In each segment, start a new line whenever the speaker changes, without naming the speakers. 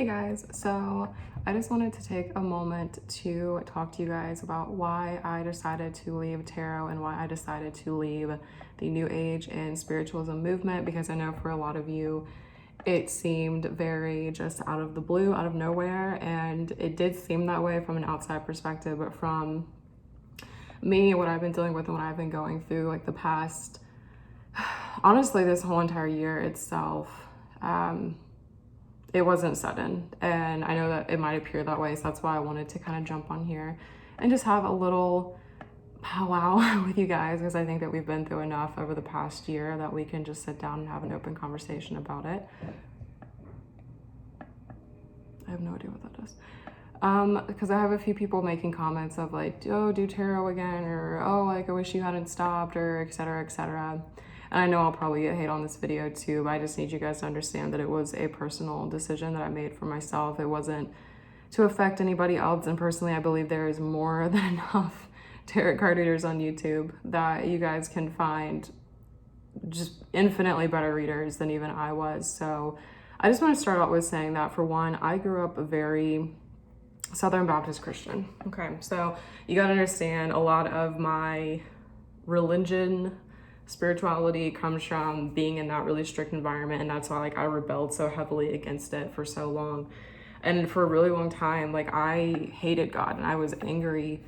Hey guys, so I just wanted to take a moment to talk to you guys about why I decided to leave tarot and why I decided to leave the New Age and spiritualism movement, because I know for a lot of you it seemed very just out of the blue, out of nowhere, and it did seem that way from an outside perspective, but from me, what I've been dealing with and what I've been going through like the past, honestly, this whole entire year itself, it wasn't sudden, and I know that it might appear that way, so that's why I wanted to kind of jump on here and just have a little powwow with you guys, because I think that we've been through enough over the past year that we can just sit down and have an open conversation about it. I have no idea what that is. Because I have a few people making comments of like, oh, do tarot again, or oh, like I wish you hadn't stopped, or etc., etc. And I know I'll probably get hate on this video too, but I just need you guys to understand that it was a personal decision that I made for myself. It wasn't to affect anybody else. And personally, I believe there is more than enough tarot card readers on YouTube that you guys can find just infinitely better readers than even I was. So I just want to start out with saying that, for one, I grew up a very Southern Baptist Christian. Okay, so you got to understand, a lot of my religion, spirituality comes from being in that really strict environment, and that's why like I rebelled so heavily against it for so long. And for a really long time, like I hated God and I was angry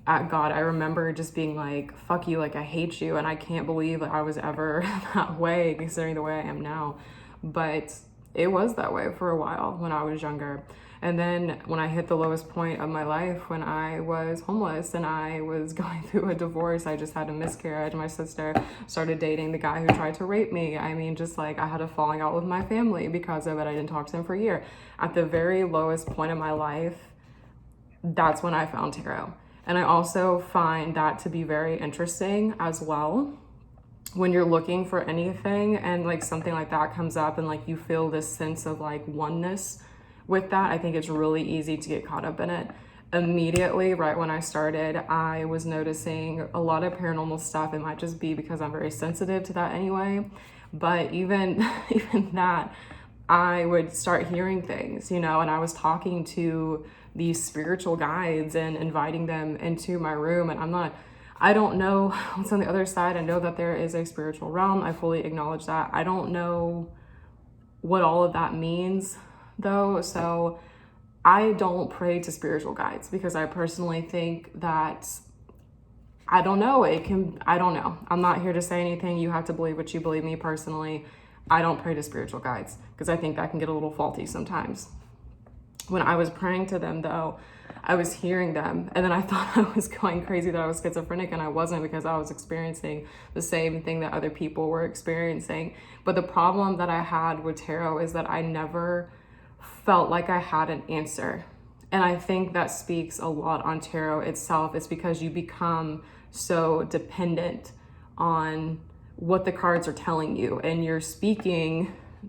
at God. I remember just being like, fuck you, like I hate you, and I can't believe like I was ever that way considering the way I am now. But it was that way for a while when I was younger. And then when I hit the lowest point of my life, when I was homeless and I was going through a divorce, I just had a miscarriage. My sister started dating the guy who tried to rape me. I mean, just like I had a falling out with my family because of it. I didn't talk to him for a year. At the very lowest point of my life, that's when I found tarot. And I also find that to be very interesting as well. When you're looking for anything and like something like that comes up and like you feel this sense of like oneness with that, I think it's really easy to get caught up in it. Immediately, right when I started, I was noticing a lot of paranormal stuff. It might just be because I'm very sensitive to that anyway, but even that, I would start hearing things, and I was talking to these spiritual guides and inviting them into my room. And I don't know what's on the other side. I know that there is a spiritual realm. I fully acknowledge that. I don't know what all of that means though. So I don't pray to spiritual guides because I personally think that, I don't know. I'm not here to say anything. You have to believe what you believe. Me personally, I don't pray to spiritual guides because I think that can get a little faulty sometimes. When I was praying to them though, I was hearing them, and then I thought I was going crazy, that I was schizophrenic, and I wasn't, because I was experiencing the same thing that other people were experiencing. But the problem that I had with tarot is that I never felt like I had an answer. And I think that speaks a lot on tarot itself. It's because you become so dependent on what the cards are telling you, and you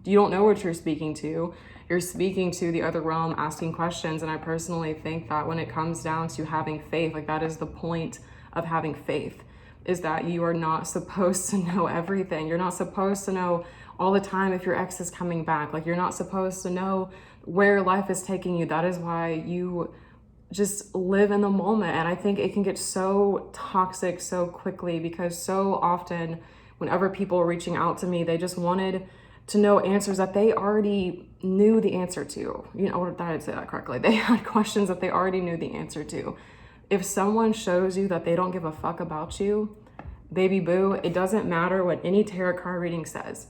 don't know what you're speaking to. You're speaking to the other realm, asking questions. And I personally think that when it comes down to having faith, like that is the point of having faith, is that you are not supposed to know everything. You're not supposed to know all the time if your ex is coming back. Like you're not supposed to know where life is taking you. That is why you just live in the moment. And I think it can get so toxic so quickly, because so often whenever people are reaching out to me, they just wanted to know answers that they already knew the answer to. Or that I'd say that correctly. They had questions that they already knew the answer to. If someone shows you that they don't give a fuck about you, baby boo, it doesn't matter what any tarot card reading says.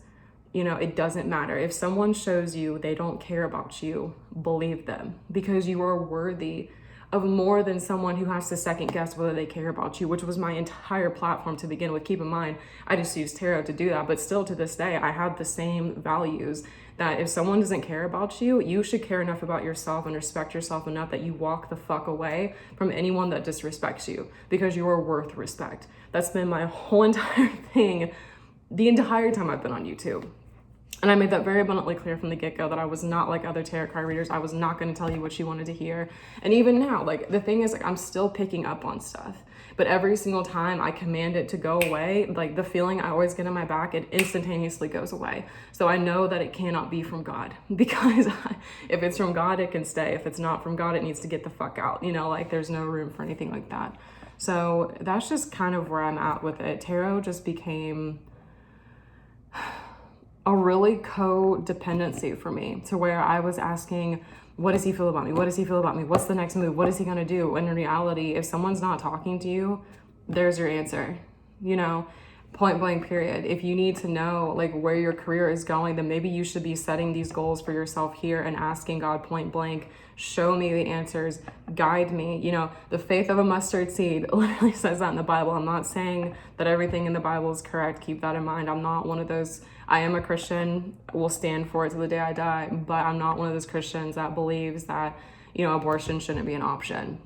It doesn't matter. If someone shows you they don't care about you, believe them, because you are worthy of more than someone who has to second guess whether they care about you, which was my entire platform to begin with. Keep in mind, I just used tarot to do that, but still to this day, I have the same values that if someone doesn't care about you, you should care enough about yourself and respect yourself enough that you walk the fuck away from anyone that disrespects you, because you are worth respect. That's been my whole entire thing the entire time I've been on YouTube. And I made that very abundantly clear from the get-go that I was not like other tarot card readers. I was not going to tell you what you wanted to hear. And even now, like the thing is, like I'm still picking up on stuff, But every single time I command it to go away, like the feeling I always get in my back, it instantaneously goes away. So I know that it cannot be from God, because if it's from God, it can stay. If it's not from God, it needs to get the fuck out. You know, like there's no room for anything like that. So that's just kind of where I'm at with it. Tarot just became a really codependency for me, to where I was asking, what does he feel about me? What does he feel about me? What's the next move? What is he going to do? And in reality, if someone's not talking to you, there's your answer, you know, point blank period. If you need to know like where your career is going, then maybe you should be setting these goals for yourself here and asking God point blank, show me the answers, guide me. You know, the faith of a mustard seed literally says that in the Bible. I'm not saying that everything in the Bible is correct. Keep that in mind. I'm not one of those. I am a Christian, will stand for it till the day I die, but I'm not one of those Christians that believes that, you know, abortion shouldn't be an option.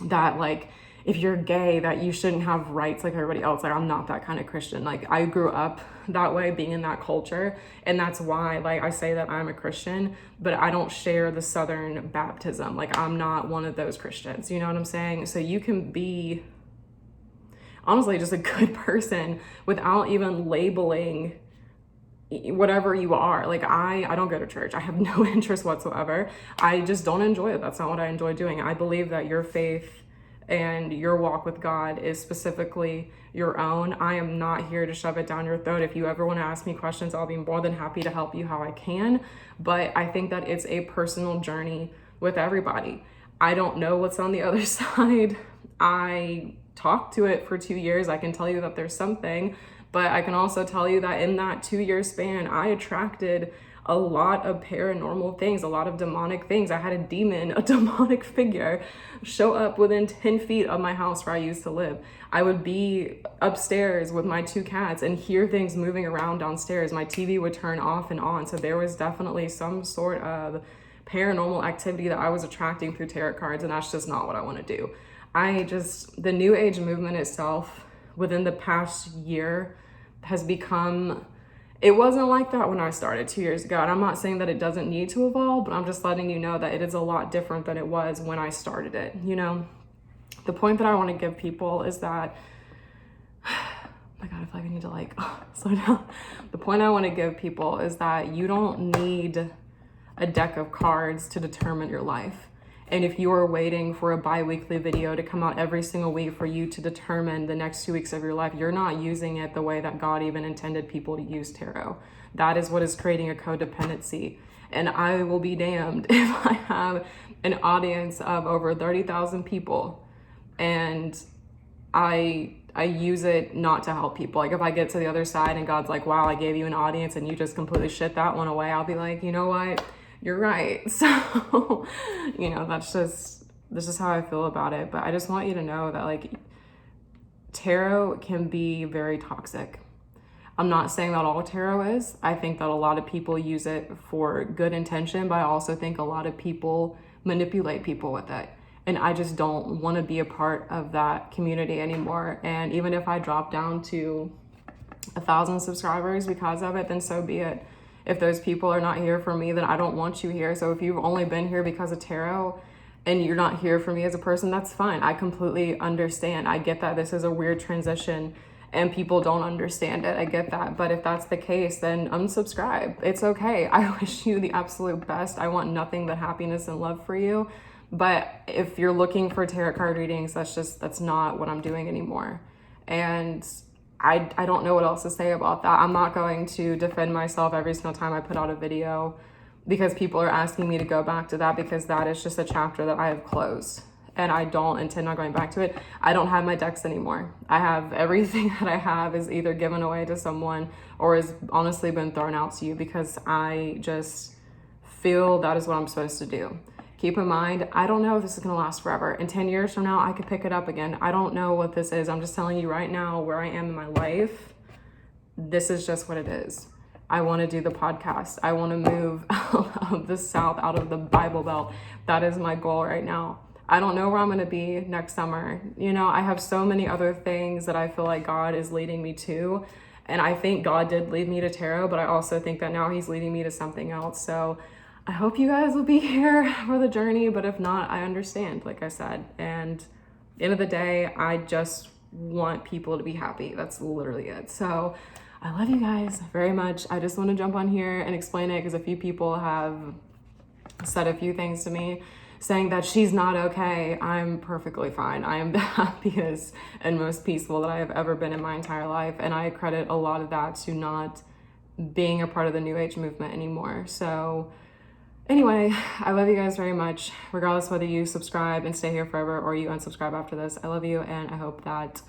That like, if you're gay, that you shouldn't have rights like everybody else. Like, I'm not that kind of Christian. Like, I grew up that way, being in that culture. And that's why, like, I say that I'm a Christian, but I don't share the Southern baptism. Like, I'm not one of those Christians. You know what I'm saying? So you can be, honestly, just a good person without even labeling whatever you are. Like, I don't go to church. I have no interest whatsoever. I just don't enjoy it. That's not what I enjoy doing. I believe that your faith and your walk with God is specifically your own. I am not here to shove it down your throat. If you ever want to ask me questions, I'll be more than happy to help you how I can. But I think that it's a personal journey with everybody. I don't know what's on the other side. I talked to it for 2 years. I can tell you that there's something, but I can also tell you that in that 2-year span, I attracted a lot of paranormal things, a lot of demonic things. I had a demon, a demonic figure, show up within 10 feet of my house where I used to live. I would be upstairs with my 2 cats and hear things moving around downstairs. My TV would turn off and on. So there was definitely some sort of paranormal activity that I was attracting through tarot cards, and that's just not what I want to do. The New Age movement itself within the past year has become, it wasn't like that when I started 2 years ago. And I'm not saying that it doesn't need to evolve, but I'm just letting you know that it is a lot different than it was when I started it. You know, the point that I want to give people is that, oh my God, I feel like I need to slow down. The point I want to give people is that you don't need a deck of cards to determine your life. And if you are waiting for a bi-weekly video to come out every single week for you to determine the next 2 weeks of your life, you're not using it the way that God even intended people to use tarot. That is what is creating a codependency. And I will be damned if I have an audience of over 30,000 people and I use it not to help people. Like, if I get to the other side and God's like, wow, I gave you an audience and you just completely shit that one away, I'll be like, you know what? You're right. So, you know, that's just how I feel about it. But I just want you to know that, like, tarot can be very toxic. I'm not saying that all tarot is. I think that a lot of people use it for good intention, but I also think a lot of people manipulate people with it. And I just don't want to be a part of that community anymore. And even if I drop down to 1,000 subscribers because of it, then so be it. If those people are not here for me, then I don't want you here. So if you've only been here because of tarot and you're not here for me as a person, that's fine. I completely understand. I get that this is a weird transition and people don't understand it. I get that. But if that's the case, then unsubscribe. It's okay. I wish you the absolute best. I want nothing but happiness and love for you. But if you're looking for tarot card readings, that's not what I'm doing anymore. And I don't know what else to say about that. I'm not going to defend myself every single time I put out a video because people are asking me to go back to that, because that is just a chapter that I have closed and I don't intend on going back to it. I don't have my decks anymore. I have everything that I have is either given away to someone or has honestly been thrown out to you, because I just feel that is what I'm supposed to do. Keep in mind, I don't know if this is going to last forever. In 10 years from now, I could pick it up again. I don't know what this is. I'm just telling you right now where I am in my life. This is just what it is. I want to do the podcast. I want to move out of the South, out of the Bible Belt. That is my goal right now. I don't know where I'm going to be next summer. You know, I have so many other things that I feel like God is leading me to. And I think God did lead me to tarot, but I also think that now he's leading me to something else. So I hope you guys will be here for the journey, but if not, I understand, like I said. And end of the day, I just want people to be happy. That's literally it. So I love you guys very much. I just want to jump on here and explain it because a few people have said a few things to me saying that she's not okay. I'm perfectly fine. I am the happiest and most peaceful that I have ever been in my entire life. And I credit a lot of that to not being a part of the New Age movement anymore. So anyway, I love you guys very much, regardless whether you subscribe and stay here forever or you unsubscribe after this. I love you, and I hope that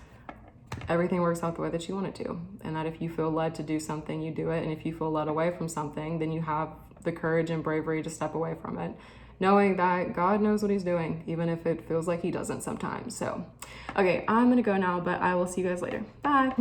everything works out the way that you want it to, and that if you feel led to do something, you do it, and if you feel led away from something, then you have the courage and bravery to step away from it, knowing that God knows what he's doing, even if it feels like he doesn't sometimes. So, okay, I'm gonna go now, but I will see you guys later. Bye.